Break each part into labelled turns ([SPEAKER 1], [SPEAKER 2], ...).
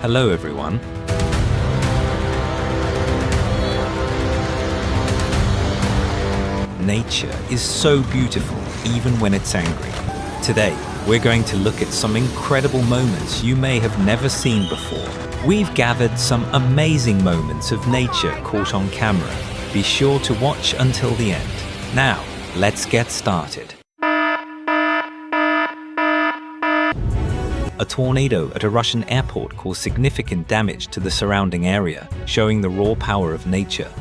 [SPEAKER 1] Hello everyone. Nature is so beautiful even when it's angry. Today, we're going to look at some incredible moments you may have never seen before. We've gathered some amazing moments of nature caught on camera. Be sure to watch until the end. Now, let's get started. A tornado at a Russian airport caused significant damage to the surrounding area, showing the raw power of nature.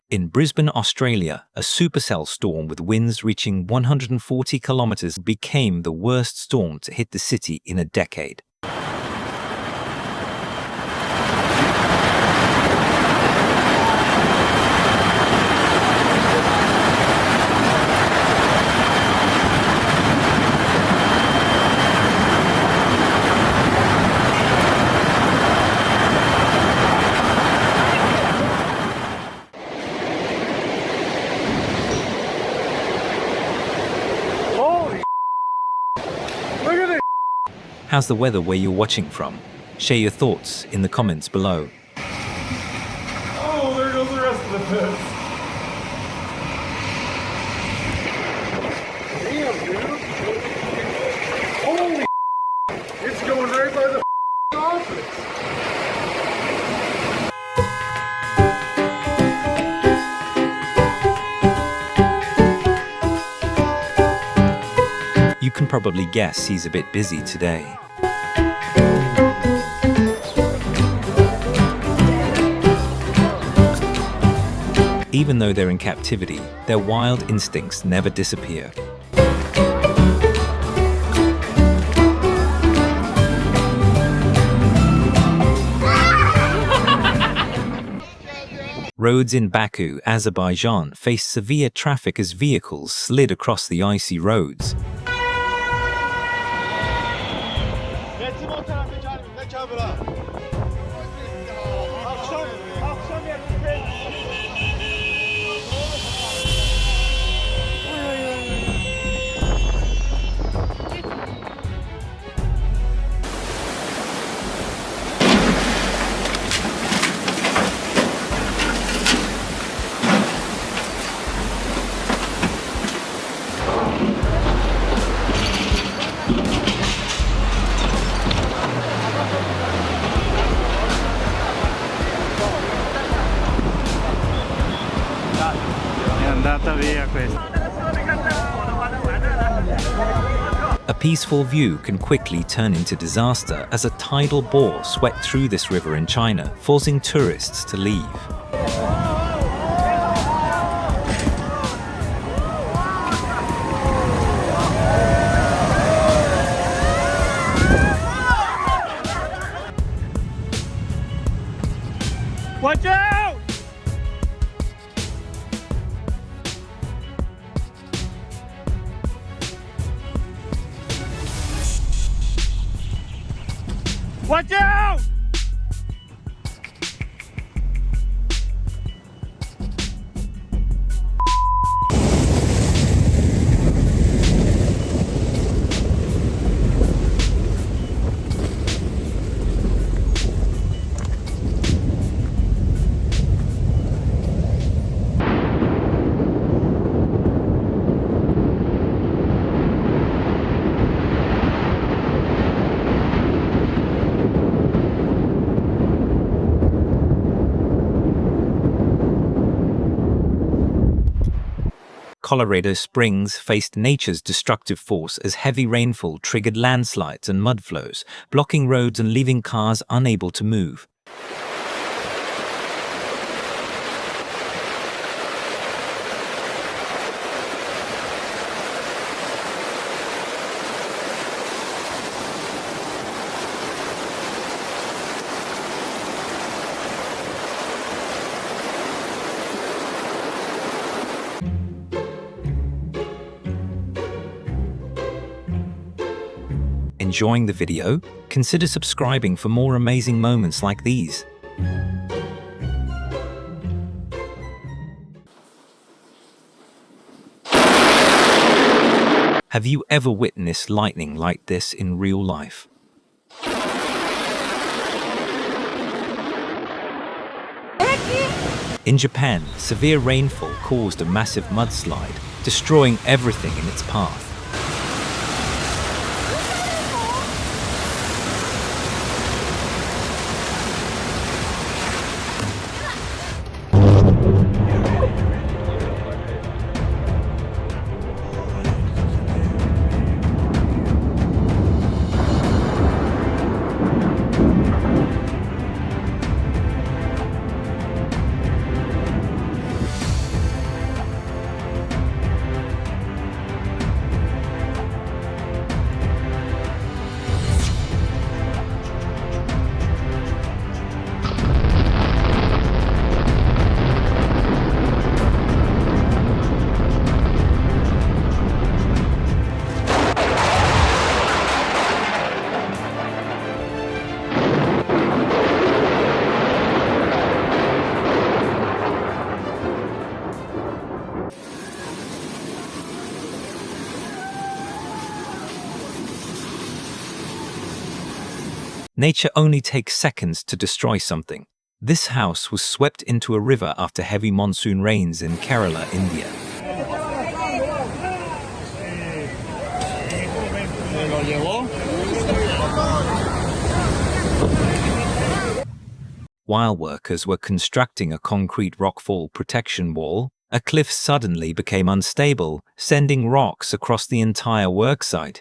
[SPEAKER 1] In Brisbane, Australia, a supercell storm with winds reaching 140 kilometers became the worst storm to hit the city in a decade. How's the weather where you're watching from? Share your thoughts in the comments below.
[SPEAKER 2] Oh, there goes the rest of the pits. Damn, dude. Holy it's going right by the office.
[SPEAKER 1] You can probably guess he's a bit busy today. Even though they're in captivity, their wild instincts never disappear. Roads in Baku, Azerbaijan faced severe traffic as vehicles slid across the icy roads. A peaceful view can quickly turn into disaster as a tidal bore swept through this river in China, forcing tourists to leave.
[SPEAKER 2] Watch out! Watch out!
[SPEAKER 1] Colorado Springs faced nature's destructive force as heavy rainfall triggered landslides and mud flows, blocking roads and leaving cars unable to move. enjoying the video, consider subscribing for more amazing moments like these. Have you ever witnessed lightning like this in real life? In Japan, severe rainfall caused a massive mudslide, destroying everything in its path. Nature only takes seconds to destroy something. This house was swept into a river after heavy monsoon rains in Kerala, India. While workers were constructing a concrete rockfall protection wall, a cliff suddenly became unstable, sending rocks across the entire worksite.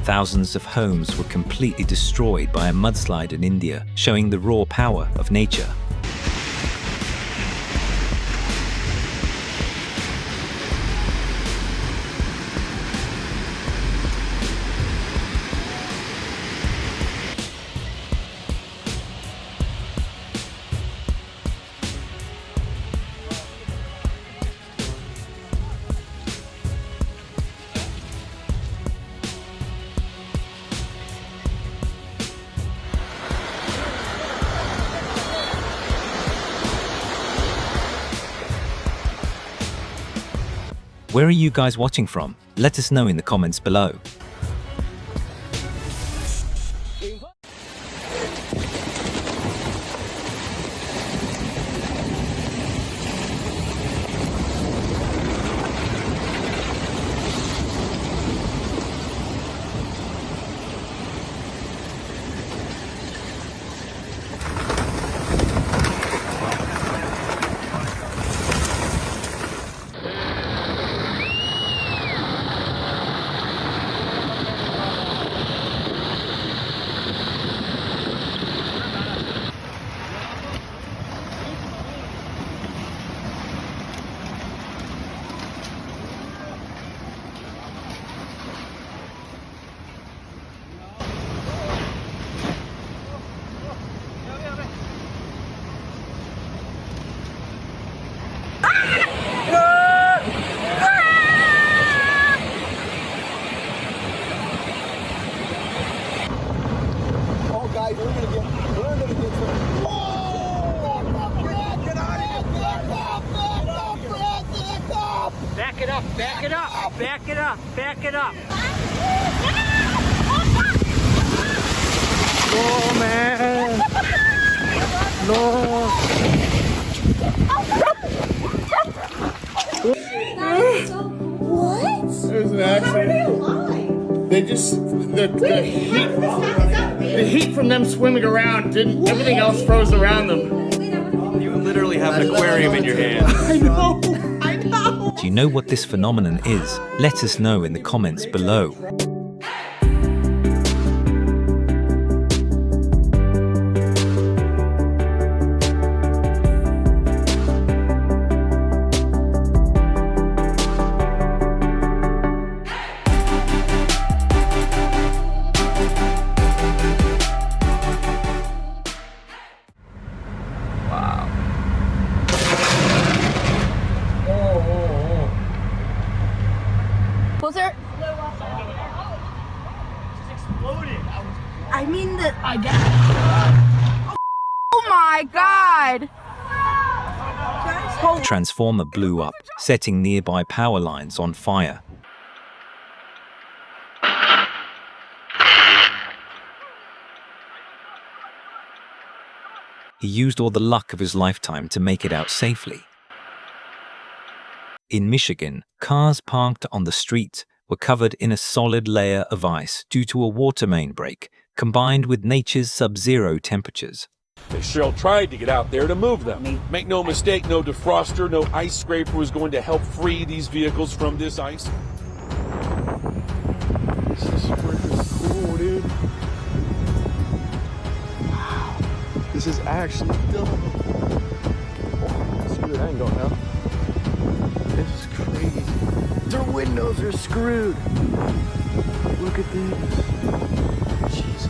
[SPEAKER 1] Thousands of homes were completely destroyed by a mudslide in India, showing the raw power of nature. Where are you guys watching from? Let us know in the comments below.
[SPEAKER 3] Back it up, back it up, back it up, back it up.
[SPEAKER 2] Oh man! No!
[SPEAKER 4] What?
[SPEAKER 2] There's an accident. They just the heat. The heat from them swimming around didn't. Everything else froze around them.
[SPEAKER 4] You literally have an aquarium in your hand.
[SPEAKER 2] I know. I know.
[SPEAKER 1] Do you know what this phenomenon is? Let us know in the comments below.
[SPEAKER 5] Closer.
[SPEAKER 3] It's exploding.
[SPEAKER 5] I mean the. I guess. Oh my God!
[SPEAKER 1] The transformer blew up, setting nearby power lines on fire. He used all the luck of his lifetime to make it out safely. In Michigan, cars parked on the street were covered in a solid layer of ice due to a water main break, combined with nature's sub-zero temperatures.
[SPEAKER 6] Cheryl tried to get out there to move them. Make no mistake, no defroster, no ice scraper was going to help free these vehicles from this ice.
[SPEAKER 2] This is freaking cool, dude. Wow. This is actually dumb. Oh, screw it, I ain't going now. This is crazy. Their windows are screwed. Look at this. Jesus.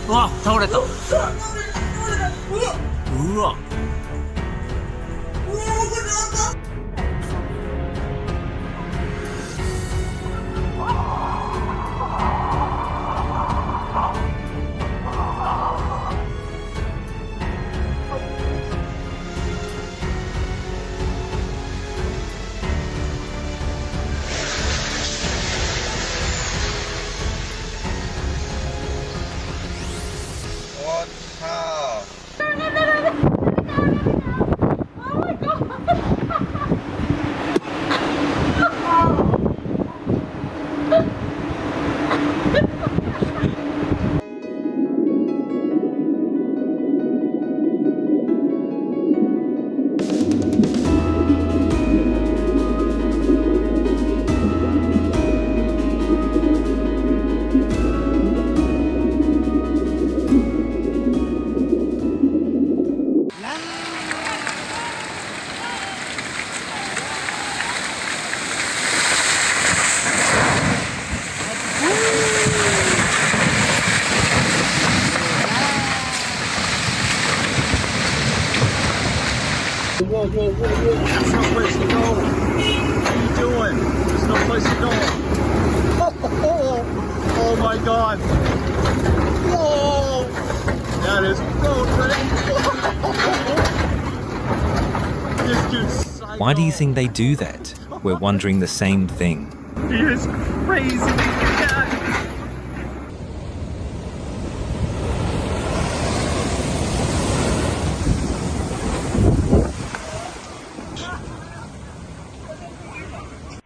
[SPEAKER 3] 와, 다 그랬다. 우와.
[SPEAKER 2] Whoa, whoa, whoa, whoa. There's no place to go. What are you doing? There's no place to go. Oh my God. Whoa. That is road ready. This dude's psycho.
[SPEAKER 1] Why do you think they do that? We're wondering the same thing.
[SPEAKER 2] He is crazy. Yeah.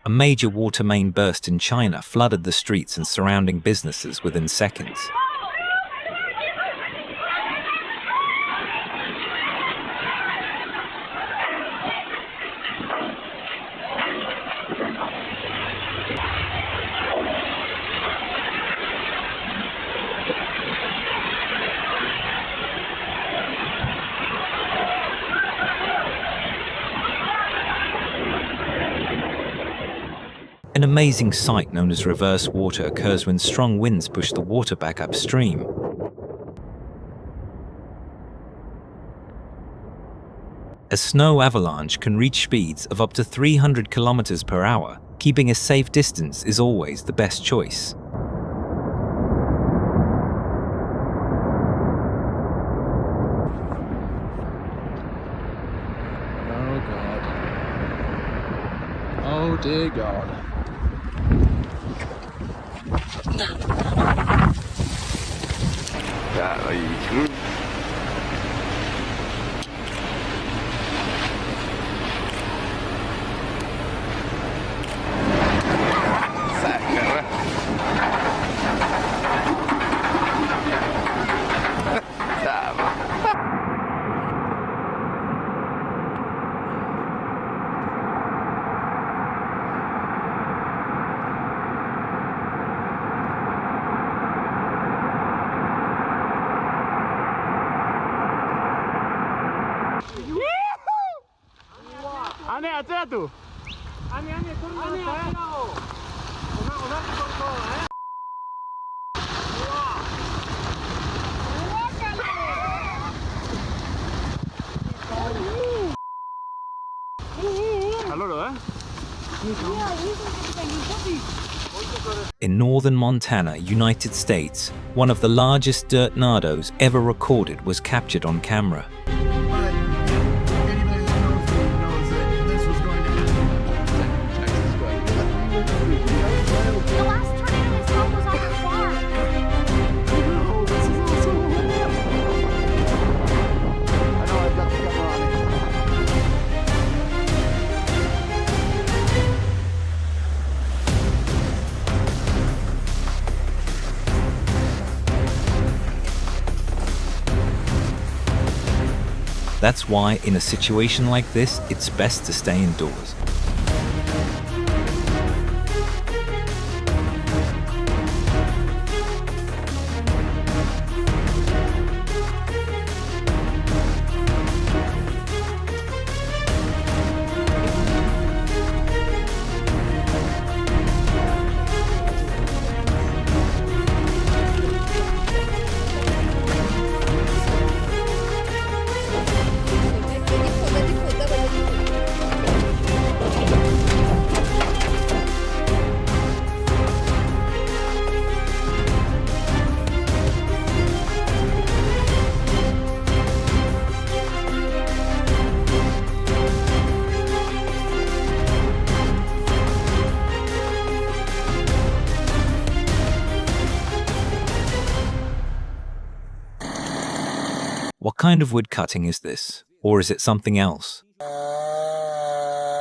[SPEAKER 1] A major water main burst in China flooded the streets and surrounding businesses within seconds. An amazing sight known as reverse water occurs when strong winds push the water back upstream. A snow avalanche can reach speeds of up to 300 kilometers per hour. Keeping a safe distance is always the best choice.
[SPEAKER 2] Oh God. Oh dear God. Aneh aja tuh.
[SPEAKER 3] Aneh turun saya. Ona turun.
[SPEAKER 2] Halo loh.
[SPEAKER 1] In northern Montana, United States, one of the largest dirt nardos ever recorded was captured on camera. That's why, in a situation like this, it's best to stay indoors. What kind of wood cutting is this? Or is it something else?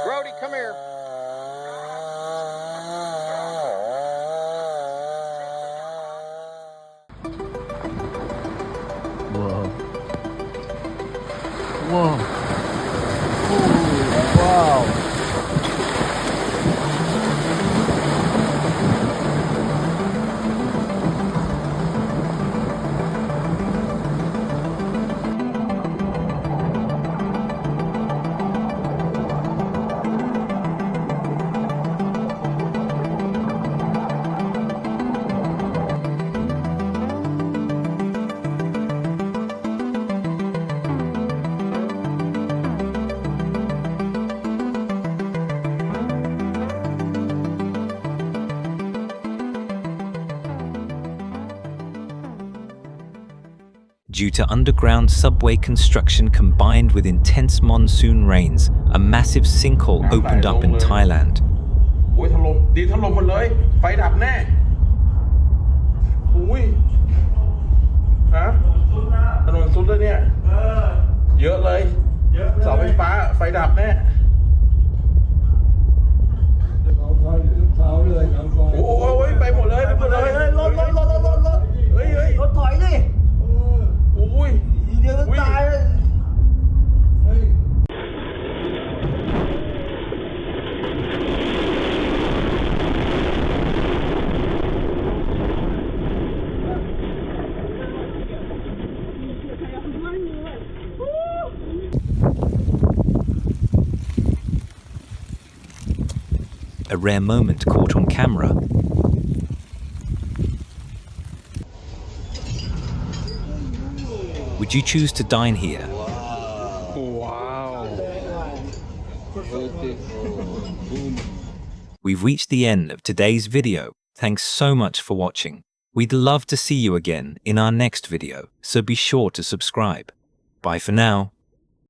[SPEAKER 2] Brody, come here. Whoa. Whoa. Ooh, wow.
[SPEAKER 1] Due to underground subway construction combined with intense monsoon rains, a massive sinkhole opened up in Thailand.
[SPEAKER 7] โอ้ยถล่มดินถล่มหมดเลยไฟดับแน่อุ้ยฮะถนนสุดเลยเนี่ยเยอะเลยเสาไฟฟ้าไฟดับแน่โอ้ยไปหมดเลยไปหมดเลยรถเฮ้ยรถถอยดิอุ้ยเดี๋ยวตายเลย
[SPEAKER 1] A rare moment caught on camera. Would you choose to dine here?
[SPEAKER 6] Wow.
[SPEAKER 1] We've reached the end of today's video. Thanks so much for watching. We'd love to see you again in our next video, so be sure to subscribe. Bye for now.